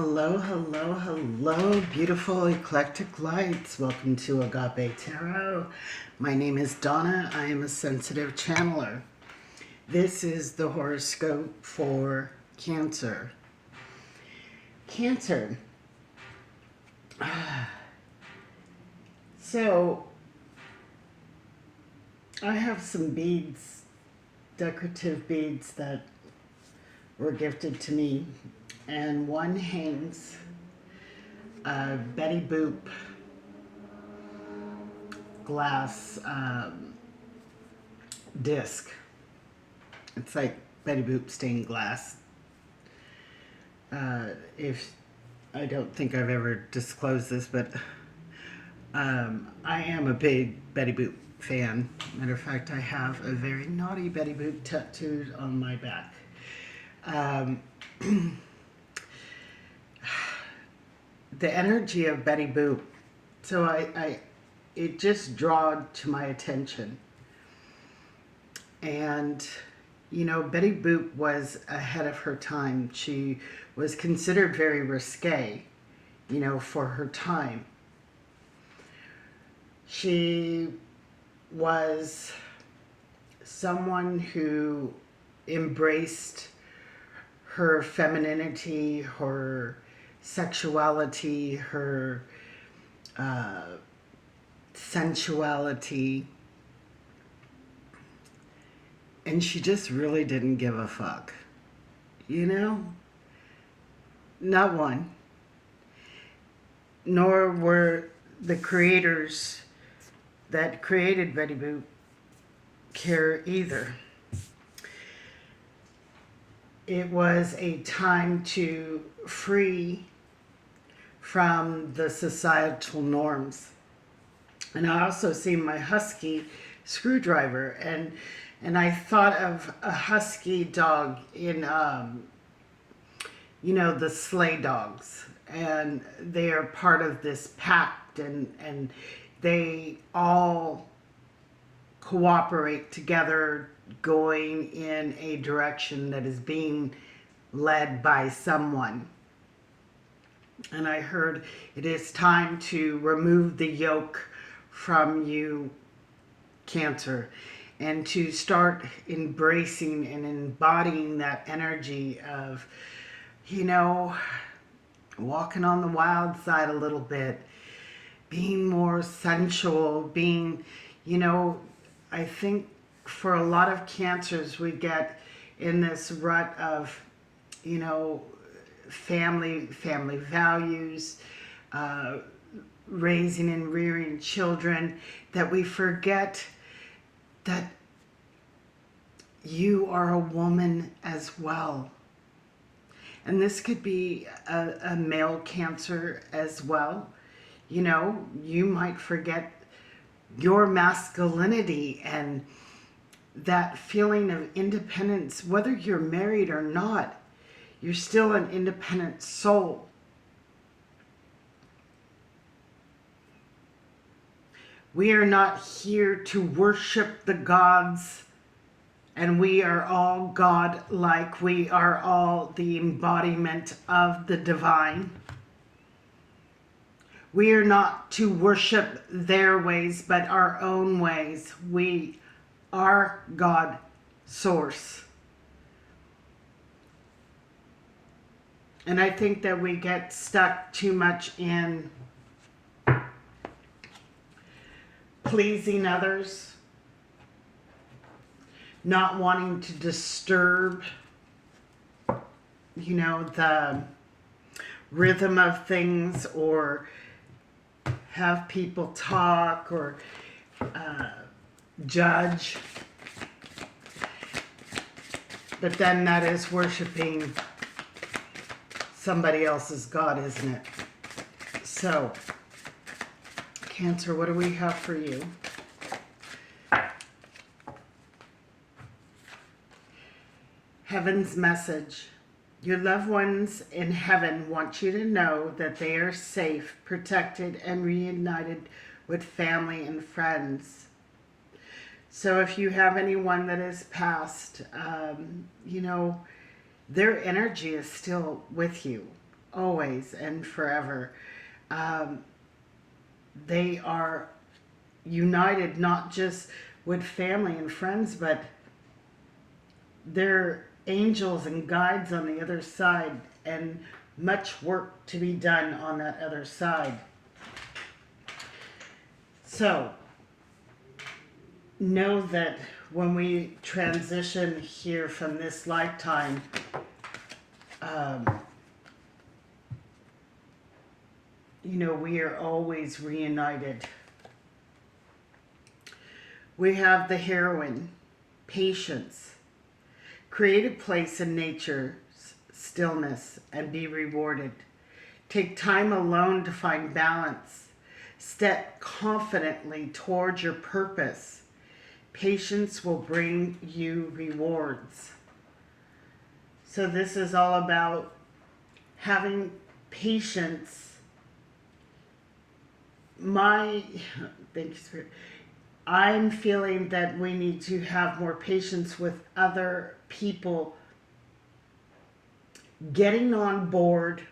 Hello, hello, hello, beautiful eclectic lights. Welcome to Agape Tarot. My name is Donna. I am a sensitive channeler. This is the horoscope for Cancer. Cancer. So, I have some beads, decorative beads that were gifted to me, and one hangs a Betty Boop glass disc. It's like Betty Boop stained glass. If I don't think I've ever disclosed this, but I am a big Betty Boop fan. Matter of fact, I have a very naughty Betty Boop tattooed on my back. The energy of Betty Boop. So it just drawed to my attention. And, you know, Betty Boop was ahead of her time. She was considered very risque, you know, for her time. She was someone who embraced her femininity, her sexuality, her sensuality, and she just really didn't give a fuck, you know? Not one. Nor were the creators that created Betty Boop care either. It was a time to free from the societal norms. And I also see my husky screwdriver, and I thought of a husky dog in, you know, the sleigh dogs, and they are part of this pact, and they all cooperate together, going in a direction that is being led by someone. And I heard it is time to remove the yoke from you, Cancer, and to start embracing and embodying that energy of, you know, walking on the wild side a little bit, being more sensual, being, you know, I think for a lot of Cancers, we get in this rut of, you know, family values, raising and rearing children, that we forget that you are a woman as well. And this could be a male Cancer as well. You know, you might forget your masculinity and that feeling of independence. Whether you're married or not, you're still an independent soul. We are not here to worship the gods, and we are all God-like. We are all the embodiment of the divine. We are not to worship their ways, but our own ways. We are God source. And I think that we get stuck too much in pleasing others, not wanting to disturb, you know, the rhythm of things, or have people talk, or judge. But then that is worshiping somebody else's God, isn't it? So, Cancer, what do we have for you? Heaven's message. Your loved ones in heaven want you to know that they are safe, protected, and reunited with family and friends. So if you have anyone that is passed, you know, their energy is still with you. always and forever. Um, they are united not just with family and friends, but they're angels and guides on the other side, and much work to be done on that other side. So, know that when we transition here from this lifetime, um, we are always reunited. We have the heroine, patience, create a place in nature's stillness and be rewarded. Take time alone to find balance. Step confidently towards your purpose. Patience will bring you rewards. So this is all about having patience. Thank you, Spirit. I'm feeling that we need to have more patience with other people getting on board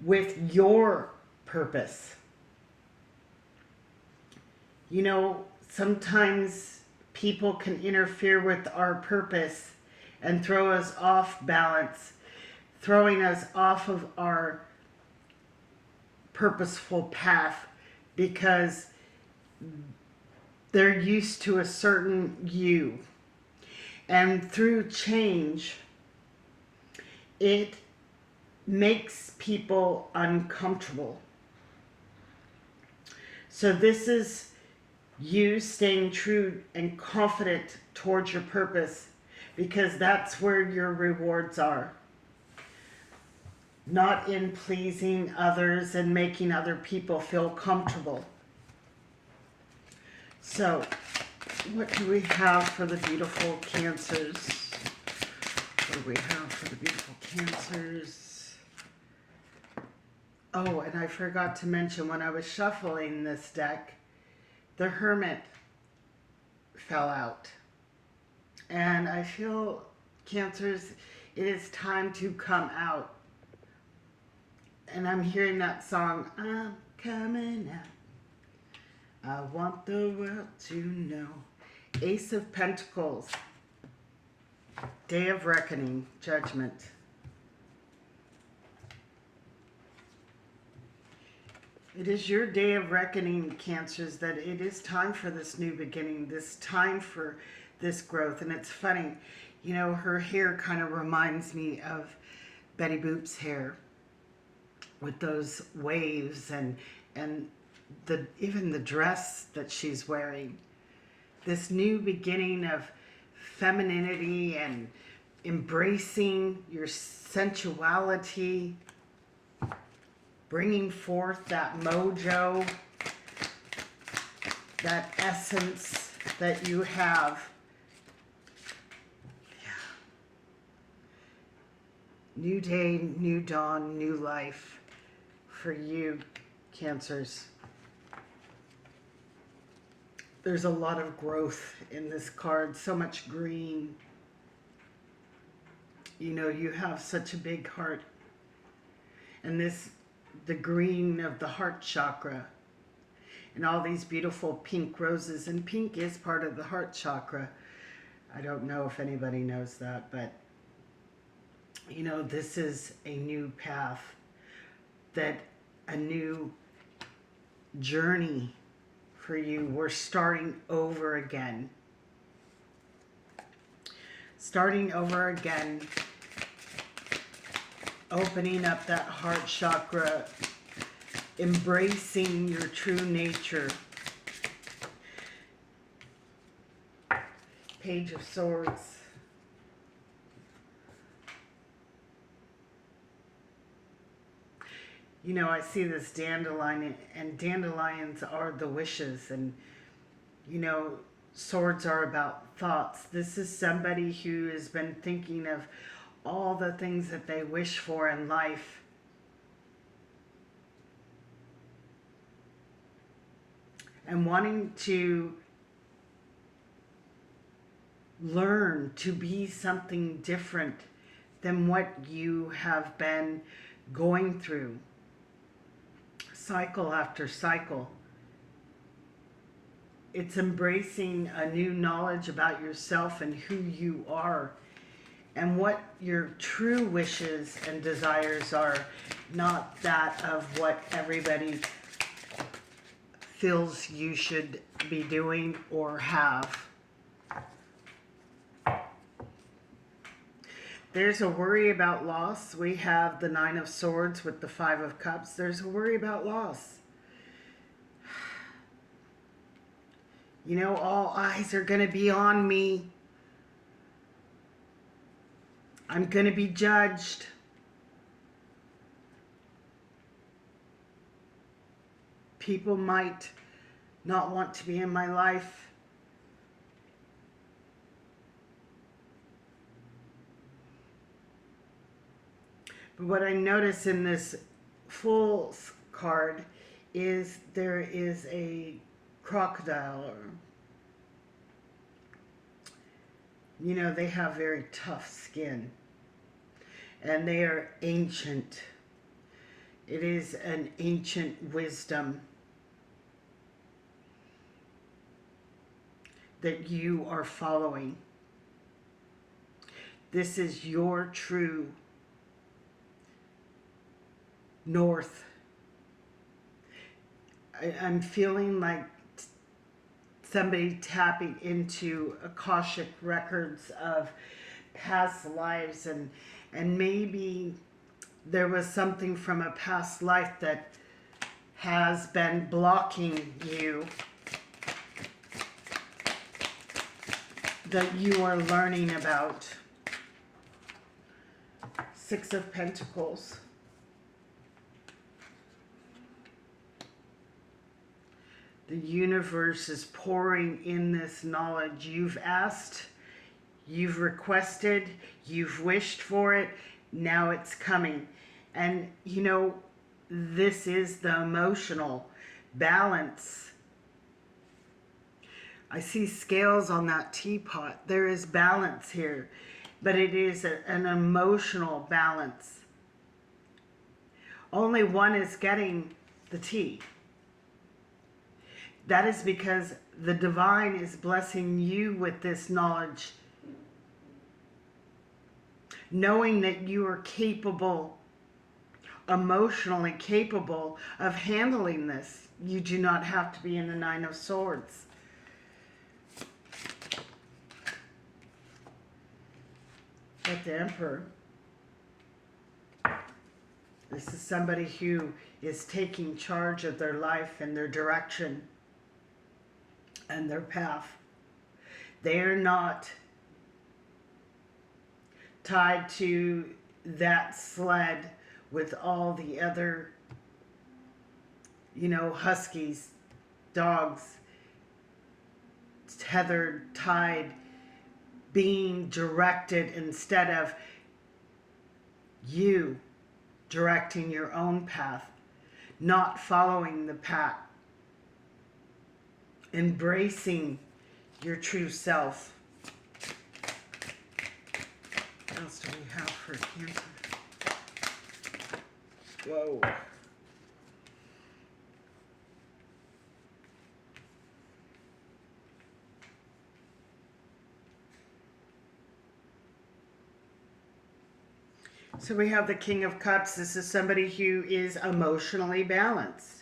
with your purpose. Sometimes people can interfere with our purpose and throw us off balance, throwing us off of our purposeful path because they're used to a certain you. And through change, it makes people uncomfortable. So this is you staying true and confident towards your purpose, because that's where your rewards are. Not in pleasing others and making other people feel comfortable. So, what do we have for the beautiful Cancers? What do we have for the beautiful Cancers? Oh, and I forgot to mention when I was shuffling this deck, the Hermit fell out. And I feel, Cancers, it is time to come out. And I'm hearing that song, I'm coming out. I want the world to know. Ace of Pentacles. Day of Reckoning. Judgment. It is your day of reckoning, Cancers, that it is time for this new beginning, this time for this growth. And it's funny, her hair kind of reminds me of Betty Boop's hair with those waves and even the dress that she's wearing. This new beginning of femininity and embracing your sensuality, bringing forth that mojo, that essence that you have. Yeah. New day, new dawn, new life for you, Cancers. There's a lot of growth in this card, so much green. You have such a big heart. And the green of the heart chakra, and all these beautiful pink roses. And pink is part of the heart chakra. I don't know if anybody knows that, but this is a new path, a new journey for you. We're starting over again. Starting over again. Opening up that heart chakra. Embracing your true nature. Page of Swords. I see this dandelion, and dandelions are the wishes, and swords are about thoughts. This is somebody who has been thinking of all the things that they wish for in life. And wanting to learn to be something different than what you have been going through, cycle after cycle. It's embracing a new knowledge about yourself and who you are and what your true wishes and desires are, not that of what everybody feels you should be doing or have. There's a worry about loss. We have the Nine of Swords with the Five of Cups. There's a worry about loss. You know, all eyes are going to be on me. I'm going to be judged. People might not want to be in my life. But what I notice in this Fool's card is there is a crocodile. You know, they have very tough skin. And they are ancient. It is an ancient wisdom that you are following. This is your true north. I'm feeling like somebody tapping into Akashic records of past lives, and maybe there was something from a past life that has been blocking you, that you are learning about. Six of Pentacles. The universe is pouring in this knowledge. You've asked, you've requested, you've wished for it, now it's coming. And you know, this is the emotional balance. I see scales on that teapot. There is balance here, but it is an emotional balance. Only one is getting the tea. That is because the divine is blessing you with this knowledge, knowing that you are capable, emotionally capable of handling this. You do not have to be in the Nine of Swords. But the Emperor, this is somebody who is taking charge of their life and their direction and their path. They are not tied to that sled with all the other, you know, huskies, dogs, tethered, tied, being directed instead of you directing your own path, not following the pack. Embracing your true self. What else do we have for Cancer? Whoa. So we have the King of Cups. This is somebody who is emotionally balanced.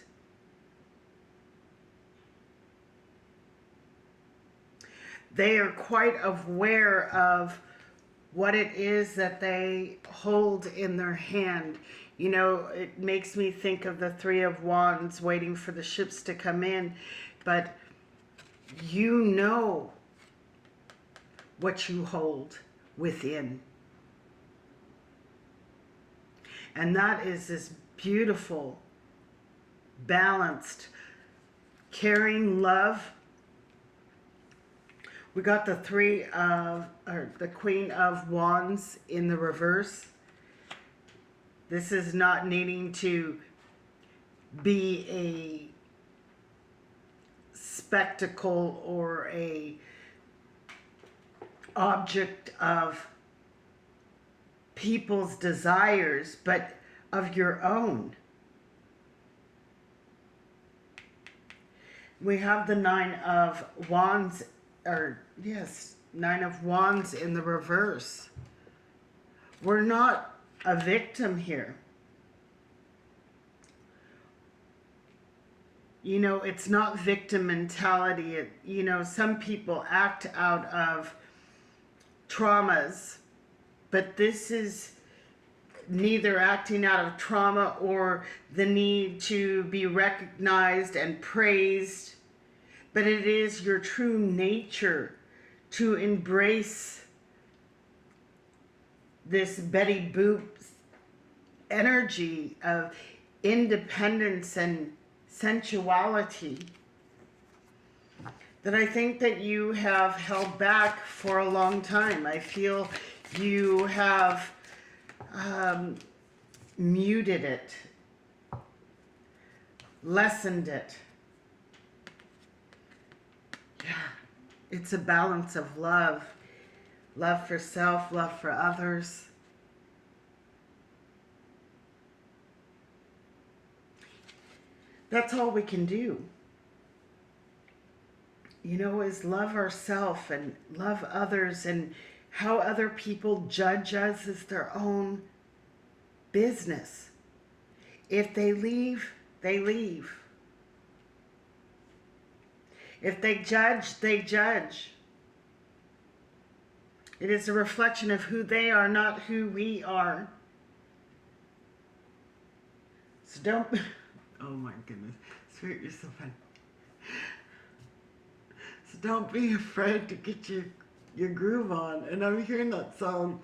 They are quite aware of what it is that they hold in their hand. You know, it makes me think of the Three of Wands waiting for the ships to come in. But you know what you hold within. And that is this beautiful, balanced, caring love. We got the the Queen of Wands in the reverse. This is not needing to be a spectacle or a object of people's desires, but of your own. We have the Nine of Wands, or yes, Nine of Wands in the reverse. We're not a victim here. You know, it's not victim mentality. Some people act out of traumas, but this is neither acting out of trauma or the need to be recognized and praised, but it is your true nature to embrace this Betty Boop energy of independence and sensuality that I think that you have held back for a long time. I feel you have muted it, lessened it. Yeah, it's a balance of love. Love for self, love for others. That's all we can do. Is love ourselves and love others, and how other people judge us is their own business. If they leave, they leave. If they judge, they judge. It is a reflection of who they are, not who we are. So don't... Oh my goodness. Spirit, you're so funny. So don't be afraid to get your groove on. And I'm hearing that song,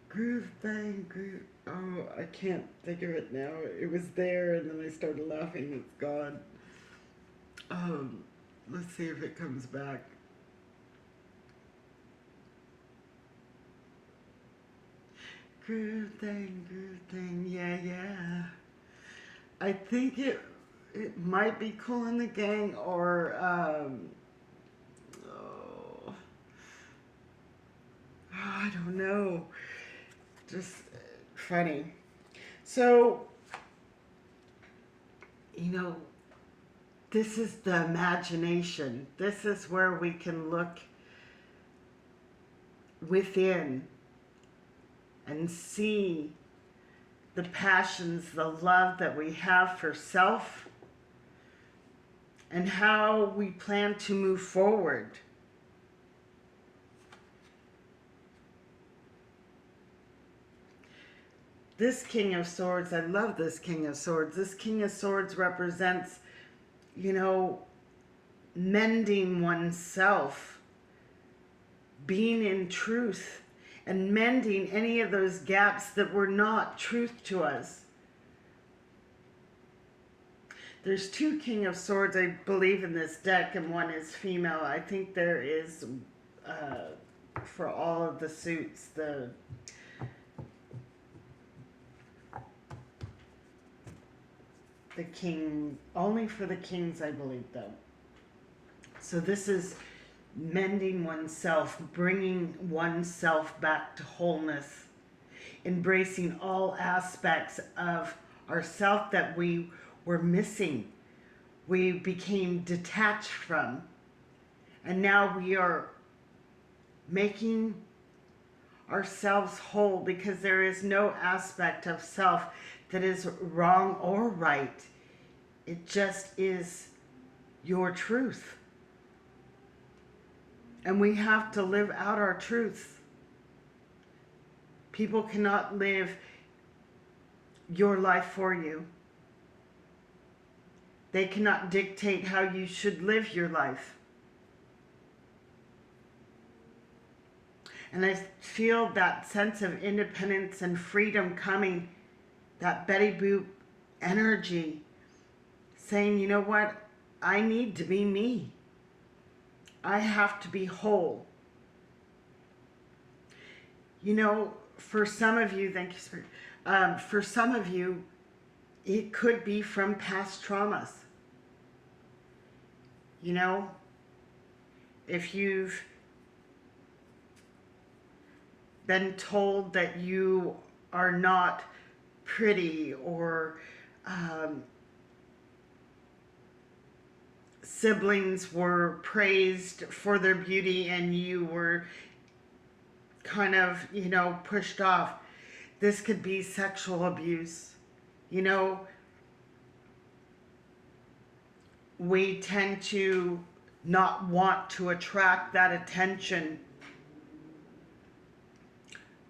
Groove Bang, Groove... Oh, I can't think of it now. It was there and then I started laughing. It's gone. Let's see if it comes back. Groove thing, yeah. I think it might be Kool and the Gang, or I don't know. Just funny. So, this is the imagination. This is where we can look within and see the passions, the love that we have for self, and how we plan to move forward. This King of Swords, I love this King of Swords. This King of Swords represents, mending oneself, being in truth, and mending any of those gaps that were not truth to us. There's two King of Swords, I believe, in this deck, and one is female. I think there is, for all of the suits, the king, only for the kings, I believe, though. So this is mending oneself, bringing oneself back to wholeness, embracing all aspects of ourself that we were missing, we became detached from, and now we are making ourselves whole, because there is no aspect of self that is wrong or right. It just is your truth. And we have to live out our truth. People cannot live your life for you. They cannot dictate how you should live your life. And I feel that sense of independence and freedom coming, that Betty Boop energy, saying, you know what, I need to be me. I have to be whole. For some of you, thank you, Spirit. For some of you, it could be from past traumas. If you've been told that you are not pretty, or siblings were praised for their beauty and you were kind of, pushed off. This could be sexual abuse. You know, we tend to not want to attract that attention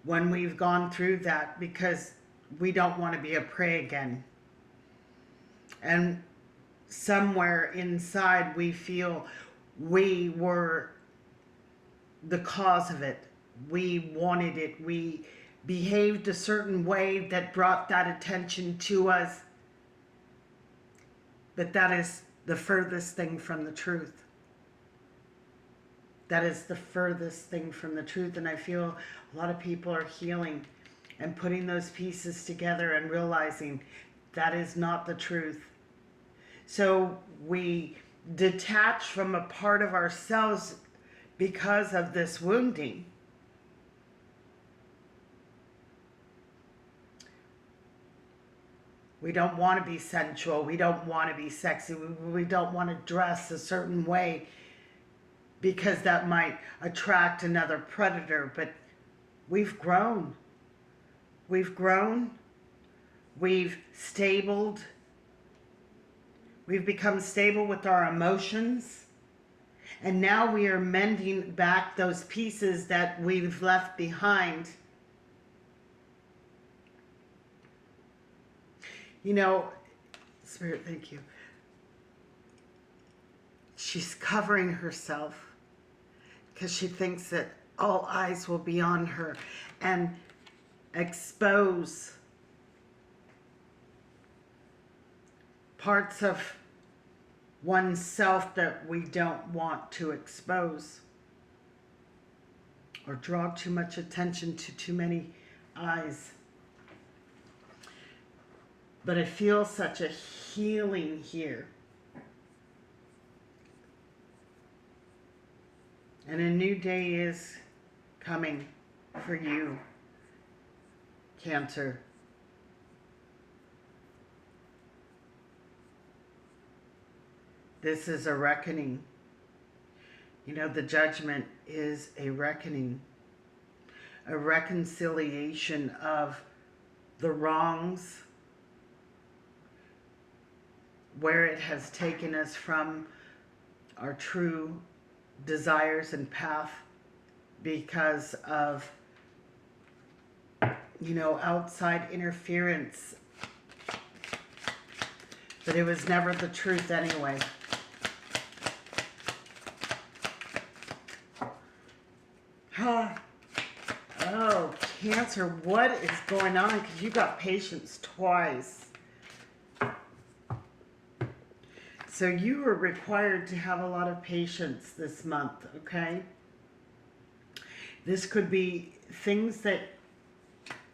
when we've gone through that, because we don't want to be a prey again. And somewhere inside we feel we were the cause of it. We wanted it. We behaved a certain way that brought that attention to us. But that is the furthest thing from the truth. That is the furthest thing from the truth. And I feel a lot of people are healing and putting those pieces together and realizing that is not the truth. So we detach from a part of ourselves because of this wounding. We don't want to be sensual. We don't want to be sexy. We don't want to dress a certain way because that might attract another predator. But we've grown. We've grown. We've stabled. We've become stable with our emotions. And now we are mending back those pieces that we've left behind. You know, Spirit, thank you. She's covering herself because she thinks that all eyes will be on her and expose parts of oneself that we don't want to expose, or draw too much attention to too many eyes. But I feel such a healing here. And a new day is coming for you, Cancer. This is a reckoning. You know, the judgment is a reckoning, a reconciliation of the wrongs, where it has taken us from our true desires and path because of, outside interference. But it was never the truth anyway. Oh, Cancer, what is going on? Because you got patience twice. So you are required to have a lot of patience this month, okay? This could be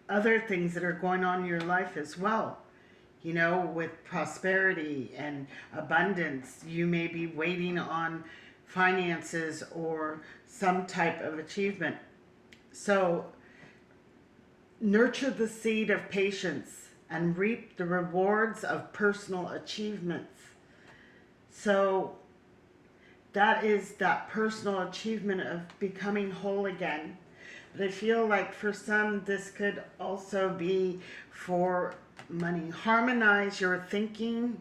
other things that are going on in your life as well. With prosperity and abundance, you may be waiting on finances or some type of achievement. So nurture the seed of patience and reap the rewards of personal achievements. So that is that personal achievement of becoming whole again. But I feel like for some, this could also be for money. Harmonize your thinking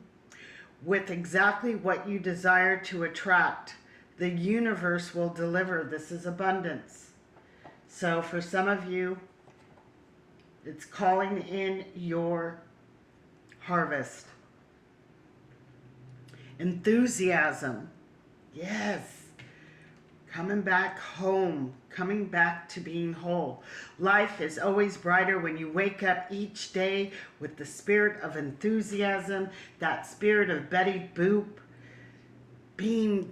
with exactly what you desire to attract. The universe will deliver. This is abundance. So for some of you, it's calling in your harvest. Enthusiasm. Yes. Coming back home. Coming back to being whole. Life is always brighter when you wake up each day with the spirit of enthusiasm. That spirit of Betty Boop. Being,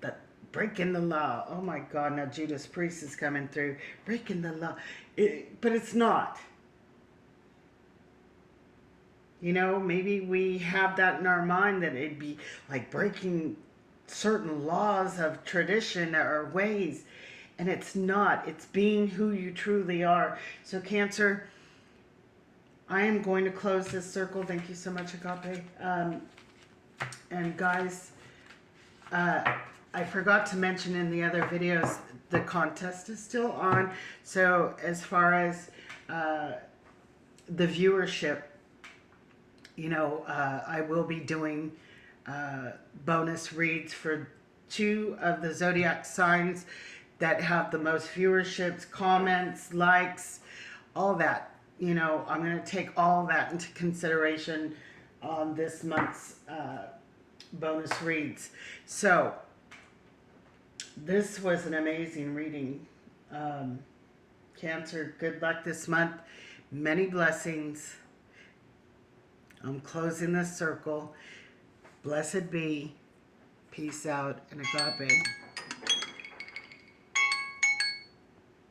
that breaking the law. Oh my God, now Judas Priest is coming through. Breaking the law. But it's not. Maybe we have that in our mind that it'd be like breaking certain laws of tradition or ways. And it's not. It's being who you truly are. So Cancer, I am going to close this circle. Thank you so much, Agape. And guys, I forgot to mention in the other videos, the contest is still on. So as far as the viewership, you know, I will be doing bonus reads for 2 of the zodiac signs that have the most viewerships, comments, likes, all that. You know, I'm going to take all that into consideration on this month's bonus reads. So this was an amazing reading. Cancer, good luck this month. Many blessings. I'm closing this circle. Blessed be. Peace out and agape.